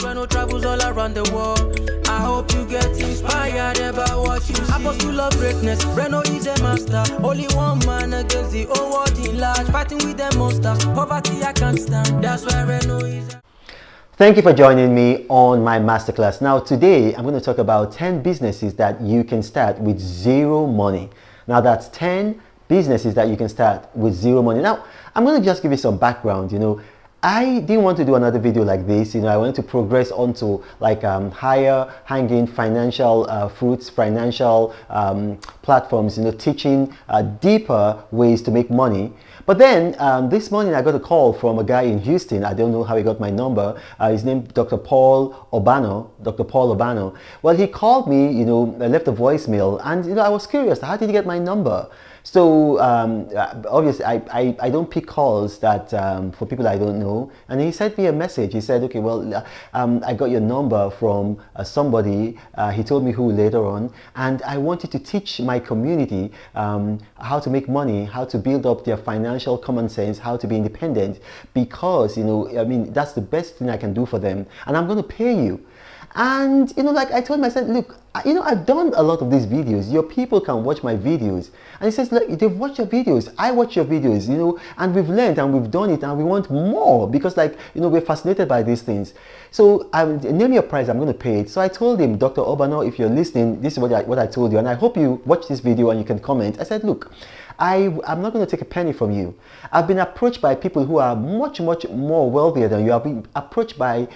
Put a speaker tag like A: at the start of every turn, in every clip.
A: Reno travels all around the world. I hope you get inspired about what you see. Apostle of greatness, Reno is a master. Only one man against the whole world in large. Fighting with the monsters, poverty I can't stand. That's why Reno is.
B: Thank you for joining me on my masterclass. Now today I'm going to talk about 10 businesses that you can start with zero money. Now that's 10 businesses that you can start with zero money. Now I'm going to just give you some background. I didn't want to do another video like this. I wanted to progress onto like higher hanging financial fruits, financial platforms, teaching deeper ways to make money. But then this morning I got a call from a guy in Houston. I don't know how he got my number. His name Dr. Paul Urbano. Dr. Paul Urbano. Well, he called me, left a voicemail, and I was curious. How did he get my number? So obviously I don't pick calls that for people I don't know. And he sent me a message. He said, okay, well, I got your number from somebody. He told me who later on, and I wanted to teach my community how to make money, how to build up their financial common sense, how to be independent, because that's the best thing I can do for them, and I'm going to pay you. And like I told myself, look, I've done a lot of these videos. Your people can watch my videos. And he says, look, they've watched your videos. I watch your videos, and we've learned and we've done it and we want more because we're fascinated by these things. So name your price, I'm going to pay it. So I told him, Dr. Urbano, if you're listening, this is what I told you. And I hope you watch this video and you can comment. I said, look, I'm not going to take a penny from you. I've been approached by people who are much, much more wealthier than you. I've been approached by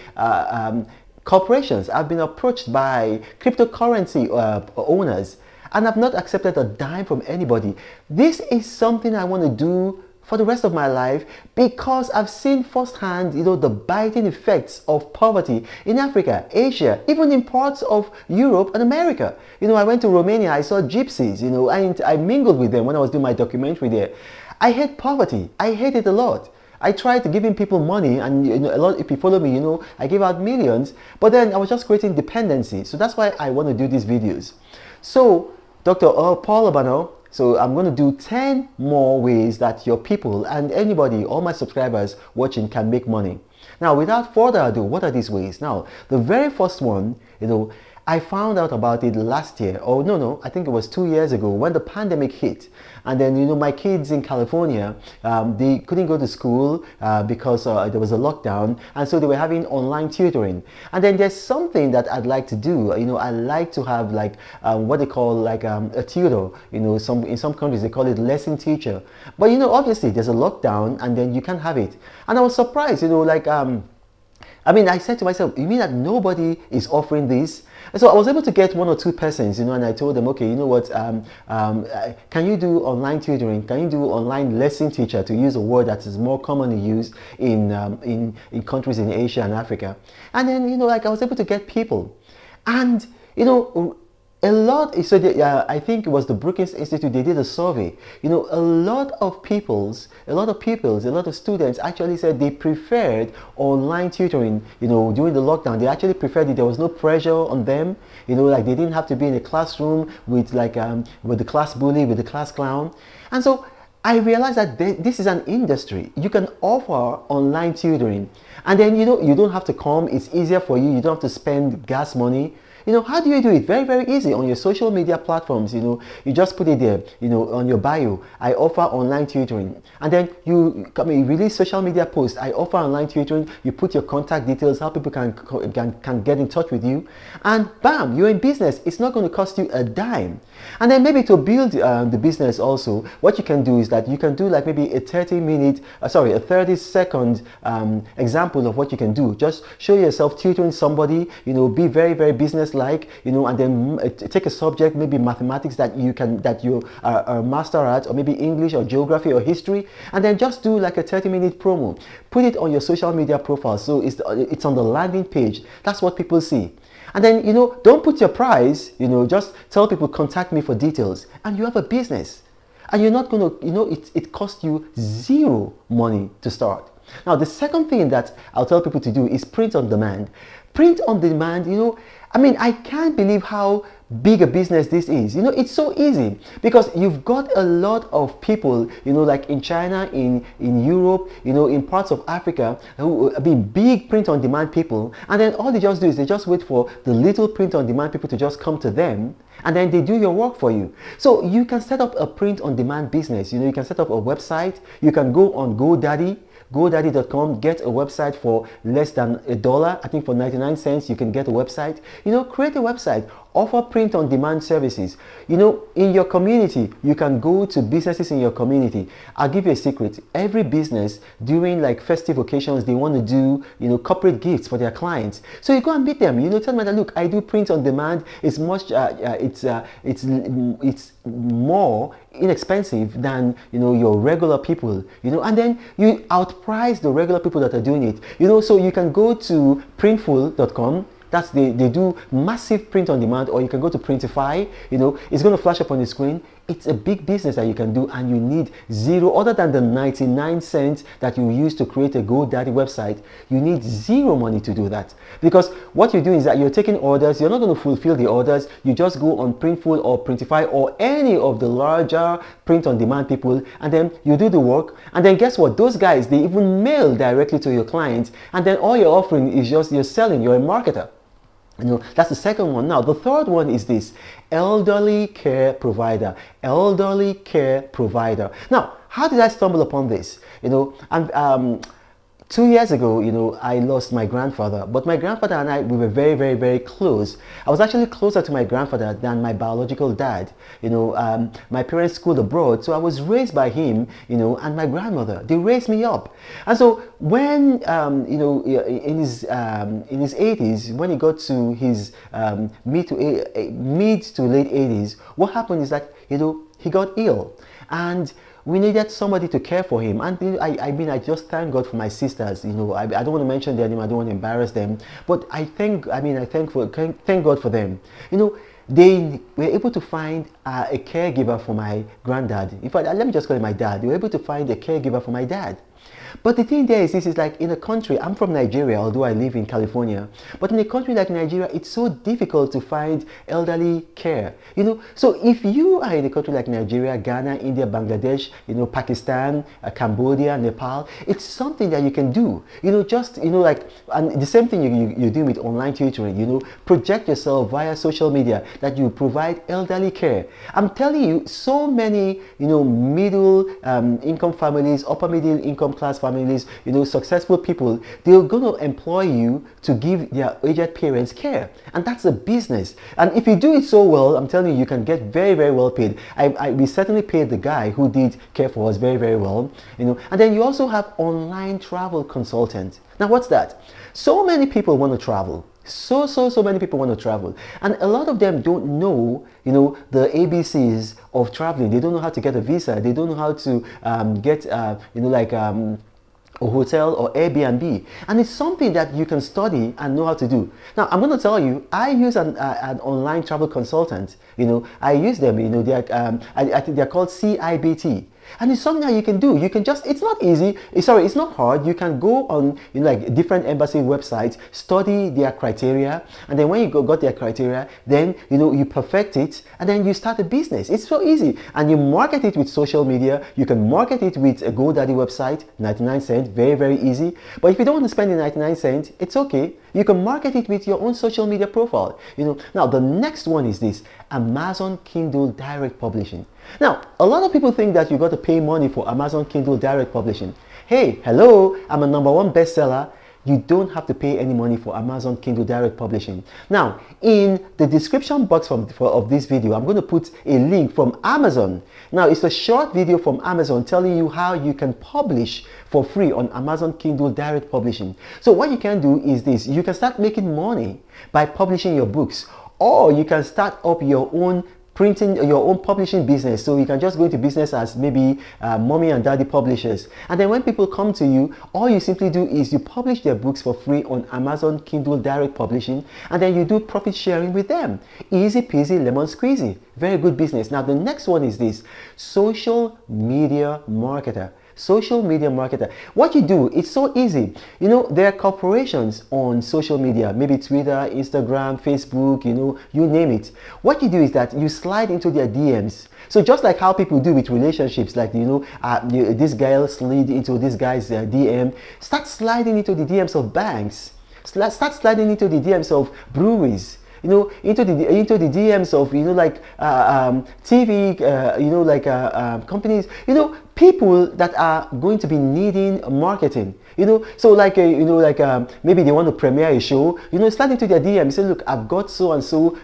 B: corporations. I've been approached by cryptocurrency owners, and I've not accepted a dime from anybody. This is something I want to do for the rest of my life because I've seen firsthand, the biting effects of poverty in Africa, Asia, even in parts of Europe and America. I went to Romania, I saw gypsies, and I mingled with them when I was doing my documentary there. I hate poverty. I hate it a lot. I tried giving people money, and a lot. If you follow me, I gave out millions. But then I was just creating dependency. So that's why I want to do these videos. So Dr. Paul Urbano. So I'm going to do 10 more ways that your people and anybody, all my subscribers watching, can make money. Now, without further ado, what are these ways? Now, the very first one, I found out about it last year. Oh, no, I think it was 2 years ago when the pandemic hit. And then, my kids in California, they couldn't go to school because there was a lockdown. And so they were having online tutoring. And then there's something that I'd like to do. I like to have like what they call like a tutor. In some countries, they call it lesson teacher. But, obviously there's a lockdown and then you can't have it. And I was surprised, I said to myself, you mean that nobody is offering this? And so I was able to get one or two persons, and I told them, okay, can you do online tutoring? Can you do online lesson teacher, to use a word that is more commonly used in countries in Asia and Africa? And then, I was able to get people. And, a lot, so I think it was the Brookings Institute, they did a survey. A lot of students actually said they preferred online tutoring, during the lockdown. They actually preferred it. There was no pressure on them, like they didn't have to be in a classroom with with the class bully, with the class clown. And so I realized that this is an industry. You can offer online tutoring. And then, you don't have to come. It's easier for you. You don't have to spend gas money. How do you do it? Very, very easy. On your social media platforms, you just put it there, on your bio. I offer online tutoring. And then you release social media posts. I offer online tutoring. You put your contact details, how people can get in touch with you. And bam, you're in business. It's not going to cost you a dime. And then maybe to build the business also, what you can do is that you can do like maybe a 30-second example of what you can do. Just show yourself tutoring somebody, be very, very business-like, and then take a subject, maybe mathematics that you are a master at, or maybe English or geography or history, and then just do like a 30-minute promo. Put it on your social media profile, so it's on the landing page. That's what people see. And then, don't put your price, just tell people, contact me for details, and you have a business. And you're not going to, it costs you zero money to start. Now, the second thing that I'll tell people to do is print on demand. Print on demand, I can't believe how big a business this is. You know, it's so easy because you've got a lot of people, you know, like in China, in Europe, you know, in parts of Africa, who be big print on demand people, and then all they just do is they just wait for the little print on demand people to just come to them, and then they do your work for you. So you can set up a print on demand business. You know, you can set up a website. You can go on GoDaddy.com, get a website for less than $1. I think for 99 cents you can get a website. You know, create a website, offer print on demand services. You know, in your community, you can go to businesses in your community. I'll give you a secret. Every business during like festive occasions, they want to do, you know, corporate gifts for their clients. So you go and meet them. You know, tell them that, look, I do print on demand. It's much it's more inexpensive than, you know, your regular people, you know, and then you outprice the regular people that are doing it, you know. So you can go to printful.com. That's they do massive print on demand, or you can go to Printify. You know, it's going to flash up on the screen. It's a big business that you can do, and you need zero, other than the 99 cents that you use to create a GoDaddy website. You need zero money to do that, because what you're doing is that you're taking orders. You're not going to fulfill the orders. You just go on Printful or Printify or any of the larger print on demand people, and then you do the work. And then guess what? Those guys, they even mail directly to your clients, and then all you're offering is just you're selling. You're a marketer. You know, that's the second one. Now, the third one is this: elderly care provider. Elderly care provider. Now, how did I stumble upon this? You know, 2 years ago, you know, I lost my grandfather, but my grandfather and I, we were very, very, very close. I was actually closer to my grandfather than my biological dad. You know, my parents schooled abroad, so I was raised by him, you know, and my grandmother. They raised me up. And so when, you know, in his 80s, when he got to his mid to late 80s, what happened is that, you know, he got ill, and we needed somebody to care for him. And I mean, I just thank God for my sisters. You know, I don't want to mention their name. I don't want to embarrass them. But I thank God for them. You know, they were able to find a caregiver for my granddad. In fact, let me just call him my dad. They were able to find a caregiver for my dad. But the thing there is, this is like in a country, I'm from Nigeria, although I live in California, but in a country like Nigeria, it's so difficult to find elderly care, you know. So if you are in a country like Nigeria, Ghana, India, Bangladesh, you know, Pakistan, Cambodia, Nepal, it's something that you can do, you know, just, you know, like, and the same thing you do with online tutoring, you know, project yourself via social media that you provide elderly care. I'm telling you, so many, you know, middle income families, upper middle income class families, you know, successful people, they're going to employ you to give their aged parents care, and that's a business. And if you do it so well, I'm telling you, you can get very, very well paid. We certainly paid the guy who did care for us very, very well, you know. And then you also have online travel consultant. Now, what's that? So many people want to travel. So many people want to travel, and a lot of them don't know, you know, the ABCs of traveling. They don't know how to get a visa. They don't know how to get, you know, like a hotel or Airbnb, and it's something that you can study and know how to do. Now, I'm going to tell you, I use an online travel consultant. You know, I use them. You know, they're I think they're called CIBT. And it's something that you can do. You can just, it's not easy. It's not hard. You can go on, you know, like different embassy websites, study their criteria, and then when you got their criteria, then, you know, you perfect it, and then you start a business. It's so easy. And you market it with social media. You can market it with a GoDaddy website, 99 cents, very, very easy. But if you don't want to spend the 99 cents, it's okay. You can market it with your own social media profile. You know, now the next one is this: Amazon Kindle Direct Publishing. Now, a lot of people think that you got to pay money for Amazon Kindle Direct Publishing. Hey, hello, I'm a #1 bestseller. You don't have to pay any money for Amazon Kindle Direct Publishing. Now, in the description box of this video, I'm going to put a link from Amazon. Now, it's a short video from Amazon telling you how you can publish for free on Amazon Kindle Direct Publishing. So what you can do is this: you can start making money by publishing your books, or you can start up your own publishing business. So you can just go into business as maybe mommy and daddy publishers, and then when people come to you, all you simply do is you publish their books for free on Amazon Kindle Direct Publishing, and then you do profit sharing with them. Easy peasy lemon squeezy. Very good business. Now the next one is this: social media marketer. Social media marketer. What you do, it's so easy. You know, there are corporations on social media, maybe Twitter, Instagram, Facebook, you know, you name it. What you do is that you slide into their DMs. So just like how people do with relationships, like, you know, this girl slid into this guy's DM, start sliding into the DMs of banks. Start sliding into the DMs of breweries, you know, into the DMs of, you know, like TV, you know, like companies, you know, people that are going to be needing marketing, you know. So like you know, like maybe they want to premiere a show, you know, slide into their DM, say, look, I've got so and so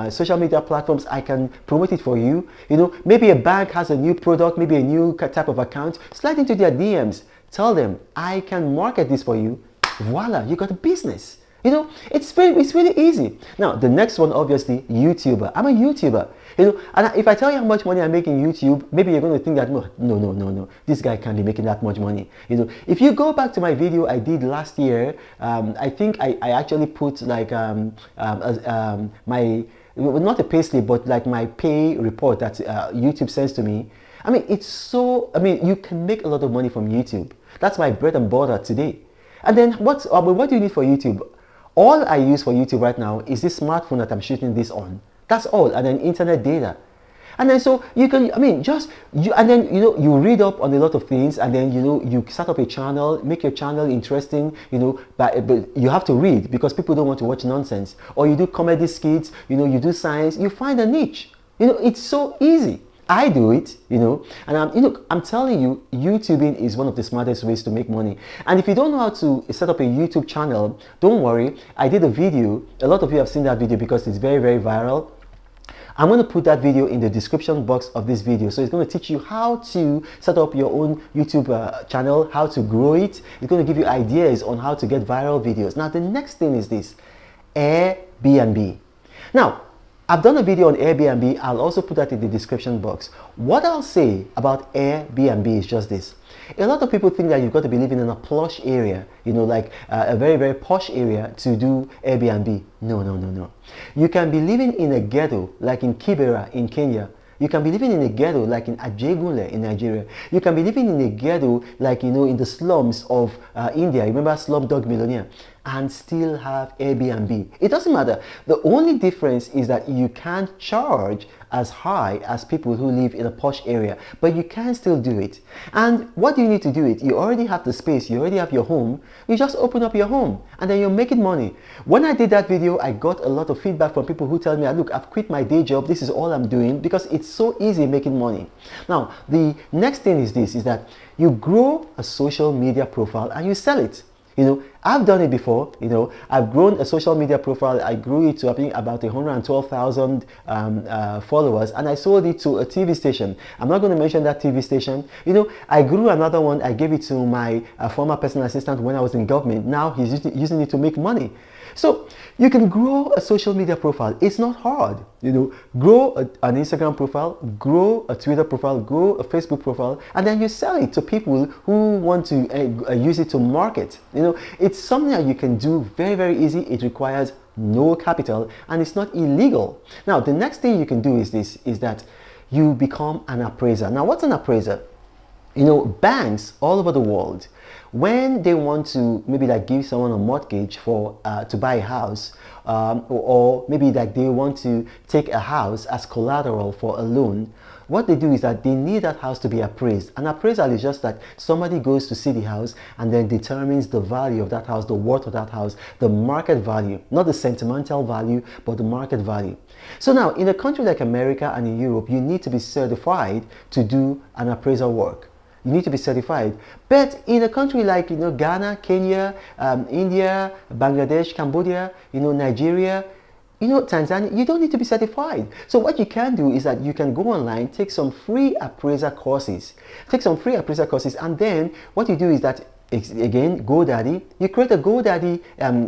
B: social media platforms, I can promote it for you. You know, maybe a bank has a new product, maybe a new type of account, slide into their DMs, tell them, I can market this for you. Voila, you got a business. You know, it's really easy. Now, the next one, obviously, YouTuber. I'm a YouTuber. You know, and if I tell you how much money I make in YouTube, maybe you're going to think that, no, this guy can't be making that much money. You know, if you go back to my video I did last year, I think I actually put like my, not a pay slip, but like my pay report that YouTube sends to me. I mean, it's so, I mean, you can make a lot of money from YouTube. That's my bread and butter today. And then what do you need for YouTube? All I use for YouTube right now is this smartphone that I'm shooting this on. That's all, and then internet data. And then so you can, I mean, and then, you know, you read up on a lot of things, and then, you know, you start up a channel, make your channel interesting, you know, but you have to read because people don't want to watch nonsense. Or you do comedy skits, you know, you do science, you find a niche. You know, it's so easy. I do it, you know, and I'm telling you, YouTubing is one of the smartest ways to make money. And if you don't know how to set up a YouTube channel, don't worry. I did a video. A lot of you have seen that video because it's very, very viral. I'm going to put that video in the description box of this video. So it's going to teach you how to set up your own YouTube channel, how to grow it. It's going to give you ideas on how to get viral videos. Now, the next thing is this, Airbnb. Now, I've done a video on Airbnb. I'll also put that in the description box. What I'll say about Airbnb is just this. A lot of people think that you've got to be living in a plush area, you know, like a very, very posh area to do Airbnb. No. You can be living in a ghetto like in Kibera in Kenya. You can be living in a ghetto like in Ajegunle in Nigeria. You can be living in a ghetto like, you know, in the slums of India. Remember Slumdog Millionaire? And still have Airbnb. It doesn't matter. The only difference is that you can't charge as high as people who live in a posh area, but you can still do it. And what do you need to do it? You already have the space, you already have your home, you just open up your home and then you're making money. When I did that video, I got a lot of feedback from people who tell me, look, I've quit my day job, this is all I'm doing, because it's so easy making money. Now, the next thing is this, is that you grow a social media profile and you sell it. You know, I've done it before. You know, I've grown a social media profile. I grew it to, I think, about 112,000 followers, and I sold it to a TV station. I'm not going to mention that TV station. You know, I grew another one. I gave it to my former personal assistant when I was in government. Now he's using it to make money. So you can grow a social media profile. It's not hard. You know, grow an Instagram profile, grow a Twitter profile, grow a Facebook profile, and then you sell it to people who want to use it to market. You know, it's something that you can do very, very easy. It requires no capital and it's not illegal. Now, the next thing you can do is this, is that you become an appraiser. Now, what's an appraiser? You know, banks all over the world, when they want to maybe like give someone a mortgage for to buy a house, or maybe like they want to take a house as collateral for a loan, what they do is that they need that house to be appraised. An appraisal is just that somebody goes to see the house and then determines the value of that house, the worth of that house, the market value, not the sentimental value, but the market value. So now, in a country like America and in Europe, you need to be certified to do an appraisal work. You need to be certified. But in a country like, you know, Ghana, Kenya, India, Bangladesh, Cambodia, you know, Nigeria, you know, Tanzania, you don't need to be certified. So what you can do is that you can go online, take some free appraiser courses. And then what you do is that, again, GoDaddy, you create a GoDaddy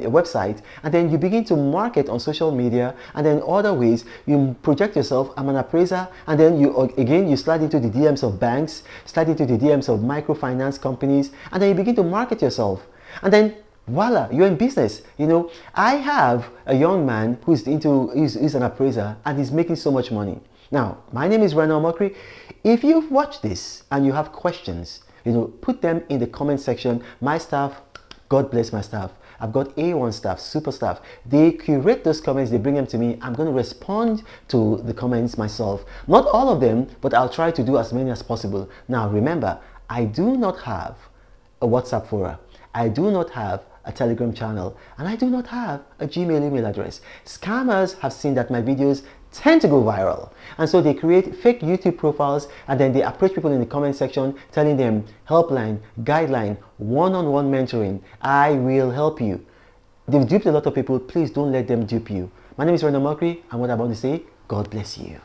B: website, and then you begin to market on social media, and then other ways you project yourself. I'm an appraiser, and then you slide into the DMs of banks, slide into the DMs of microfinance companies, and then you begin to market yourself, and then voila, you're in business. You know, I have a young man who's an appraiser, and he's making so much money. Now, my name is Rana Omokri. If you've watched this and you have questions, put them in the comment section. My staff, God bless my staff. I've got A1 staff, super staff. They curate those comments, they bring them to me. I'm going to respond to the comments myself. Not all of them, but I'll try to do as many as possible. Now remember, I do not have a WhatsApp forum. I do not have a Telegram channel, and I do not have a Gmail email address. Scammers have seen that my videos tend to go viral, and so they create fake YouTube profiles, and then they approach people in the comment section telling them helpline, guideline, one-on-one mentoring. I will help you. They've duped a lot of people. Please don't let them dupe you. My name is Ronald Mokri, and what I'm about to say, God bless you.